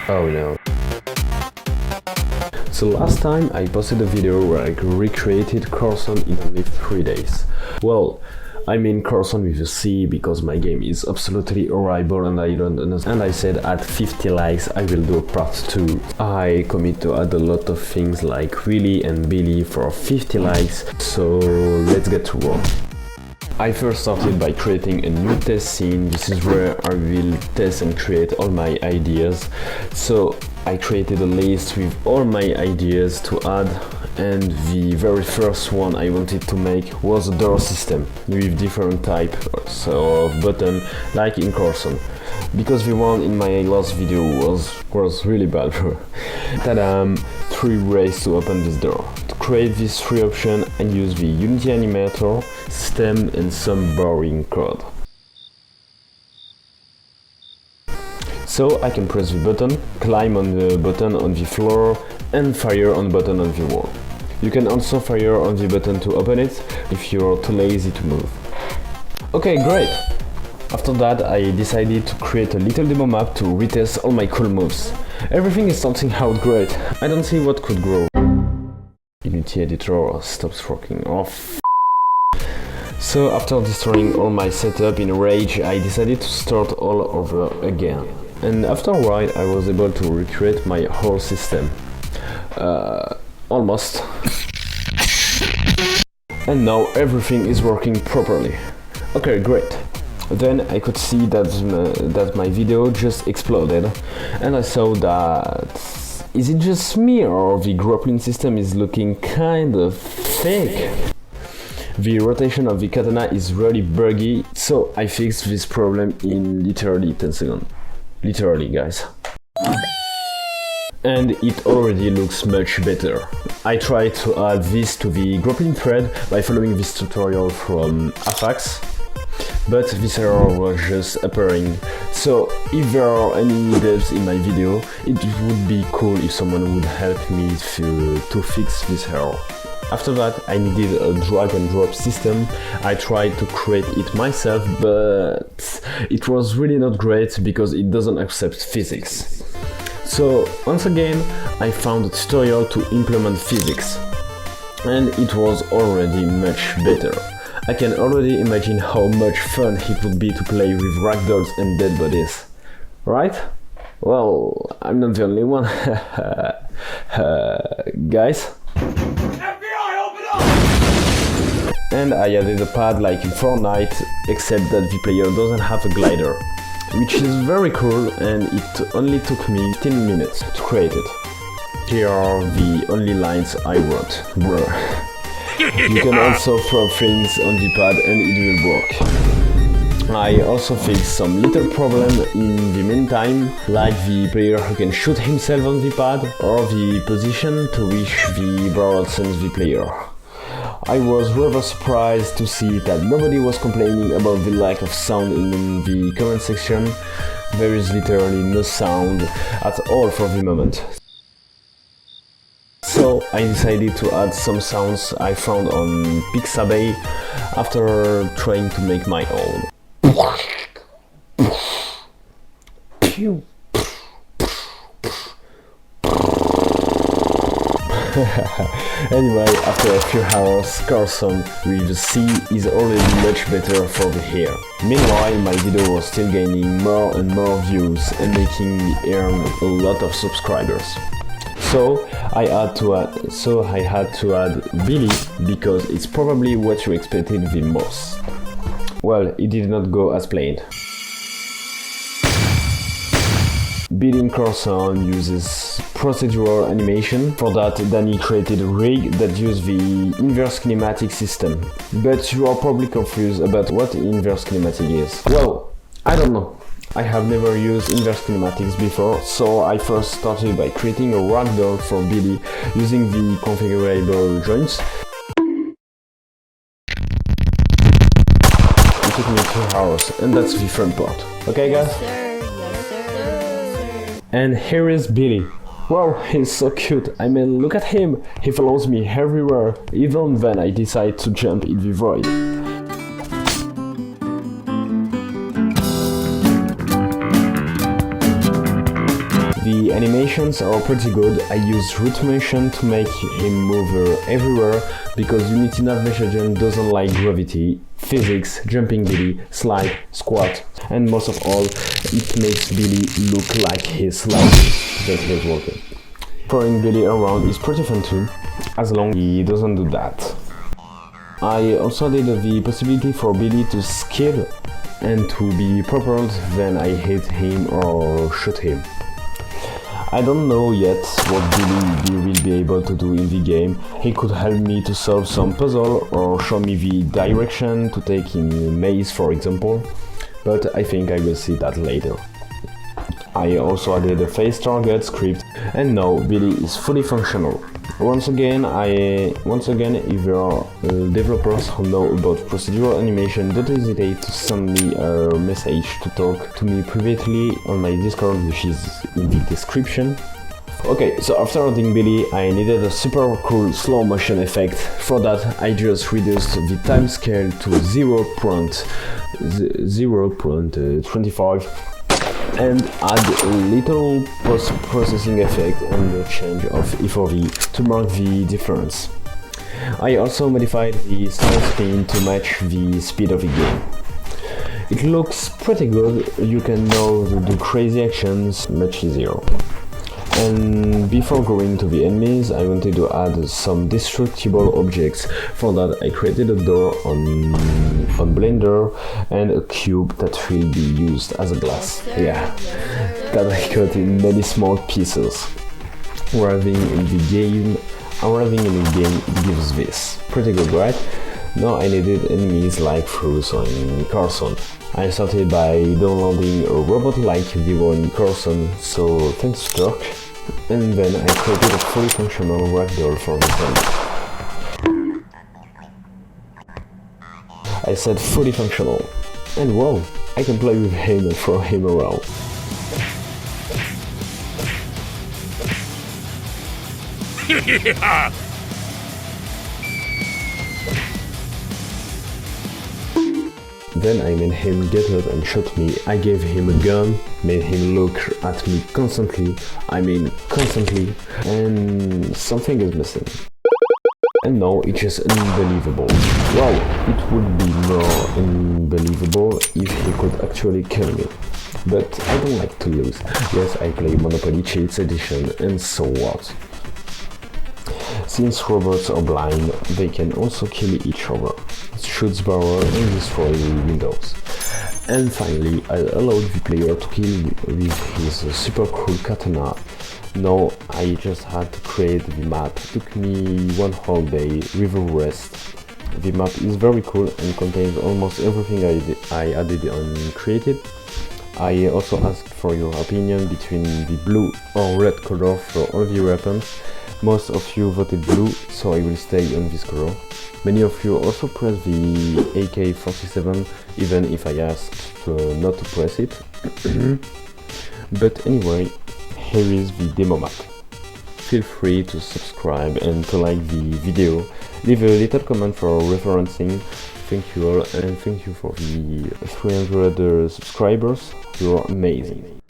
Oh no. So last time I posted a video where I recreated KARLSON in only 3 days. Well, I mean KARLSON with a C because my game is absolutely horrible and I don't understand. And I said at 50 likes I will do a part 2. I commit to add a lot of things like Willy and Billy for 50 likes, so let's get to work. I first started by creating a new test scene. This is where I will test and create all my ideas. So I created a list with all my ideas to add, and the very first one I wanted to make was a door system with different types of button like in KARLSON, because the one in my last video was really bad. Tada! 3 ways to open this door. To create these 3 options I use the Unity animator, stem and some boring code. So I can press the button, climb on the button on the floor and fire on the button on the wall. You can also fire on the button to open it if you're too lazy to move. Okay, great! After that I decided to create a little demo map to retest all my cool moves. Everything is starting out great. I don't see what could grow. Unity editor stops working. Oh, So after destroying all my setup in a rage, I decided to start all over again. And after a while I was able to recreate my whole system. Almost. And now everything is working properly. Okay, great. Then I could see that my video just exploded, and I saw that... Is it just me or the grappling system is looking kind of fake? The rotation of the katana is really buggy, so I fixed this problem in literally 10 seconds. Literally, guys. And it already looks much better. I tried to add this to the grappling thread by following this tutorial from Afax, but this error was just appearing. So if there are any devs in my video, it would be cool if someone would help me to fix this error. After that I needed a drag and drop system. I tried to create it myself, but it was really not great because it doesn't accept physics. So once again I found a tutorial to implement physics, and it was already much better. I can already imagine how much fun it would be to play with ragdolls and dead bodies. Right? Well, I'm not the only one. Guys? FBI, open up! And I added a pad like in Fortnite, except that the player doesn't have a glider, which is very cool, and it only took me 10 minutes to create it. Here are the only lines I wrote. Bruh. You can also throw things on the pad and it will work. I also fixed some little problem in the meantime, like the player who can shoot himself on the pad, or the position to which the barrel sends the player. I was rather surprised to see that nobody was complaining about the lack of sound in the comment section. There is literally no sound at all for the moment. So I decided to add some sounds I found on Pixabay after trying to make my own. Anyway, after a few hours, KARLSON with C is already much better for the hair. Meanwhile, my video was still gaining more and more views and making me earn a lot of subscribers. So I had to add Billy, because it's probably what you expected the most. Well, it did not go as planned. Billy in KARLSON uses procedural animation. For that, Dani created a rig that uses the inverse kinematic system. But you are probably confused about what inverse kinematic is. Well, I don't know. I have never used inverse kinematics before, so I first started by creating a ragdoll for Billy using the configurable joints. It took me 2 hours, and that's the fun part. Okay, guys? Yes, sir. And here is Billy. Wow, he's so cute. I mean, look at him. He follows me everywhere, even when I decide to jump in the void. The animations are pretty good. I use root motion to make him move everywhere because Unity Nav Mesh Agent doesn't like gravity, physics, jumping Billy, slide, squat, and most of all, it makes Billy look like he's sliding, that he's walking. Throwing Billy around is pretty fun too, as long as he doesn't do that. I also added the possibility for Billy to skip and to be propelled when I hit him or shoot him. I don't know yet what Billy will be able to do in the game. He could help me to solve some puzzle or show me the direction to take in a maze, for example, but I think I will see that later. I also added a face target script, and now Billy is fully functional. Once again, if there are developers who know about procedural animation, don't hesitate to send me a message to talk to me privately on my Discord, which is in the description. Okay, so after adding Billy, I needed a super cool slow motion effect. For that, I just reduced the time scale to 0.25 and add a little post-processing effect and a change of FOV to mark the difference. I also modified the sound spin to match the speed of the game. It looks pretty good. You can now do crazy actions much easier. And before going to the enemies, I wanted to add some destructible objects. For that, I created a door on Blender and a cube that will be used as a glass. Yeah, that I cut in many small pieces. Arriving in the game gives this. Pretty good, right? Now I needed enemies like Frozo and KARLSON. I started by downloading a robot like the one in KARLSON, so thanks Turk. And then I created a fully functional ragdoll for this one. I said fully functional. And wow, I can play with him and throw him around. Yeah! Then I made him get up and shoot me. I gave him a gun, made him look at me constantly, and something is missing. And now it's just unbelievable. Wow, it would be more unbelievable if he could actually kill me. But I don't like to lose. Yes, I play Monopoly Cheats Edition, and so what? Since robots are blind, they can also kill each other, shoot barrels and destroy windows. And finally, I allowed the player to kill with his super cool katana. Now I just had to create the map. It took me one whole day with a rest. The map is very cool and contains almost everything I added and created. I also asked for your opinion between the blue or red color for all the weapons. Most of you voted blue, so I will stay on this color. Many of you also pressed the AK-47, even if I asked not to press it. But anyway, here is the demo map. Feel free to subscribe and to like the video. Leave a little comment for referencing. Thank you all, and thank you for the 300 subscribers. You're amazing.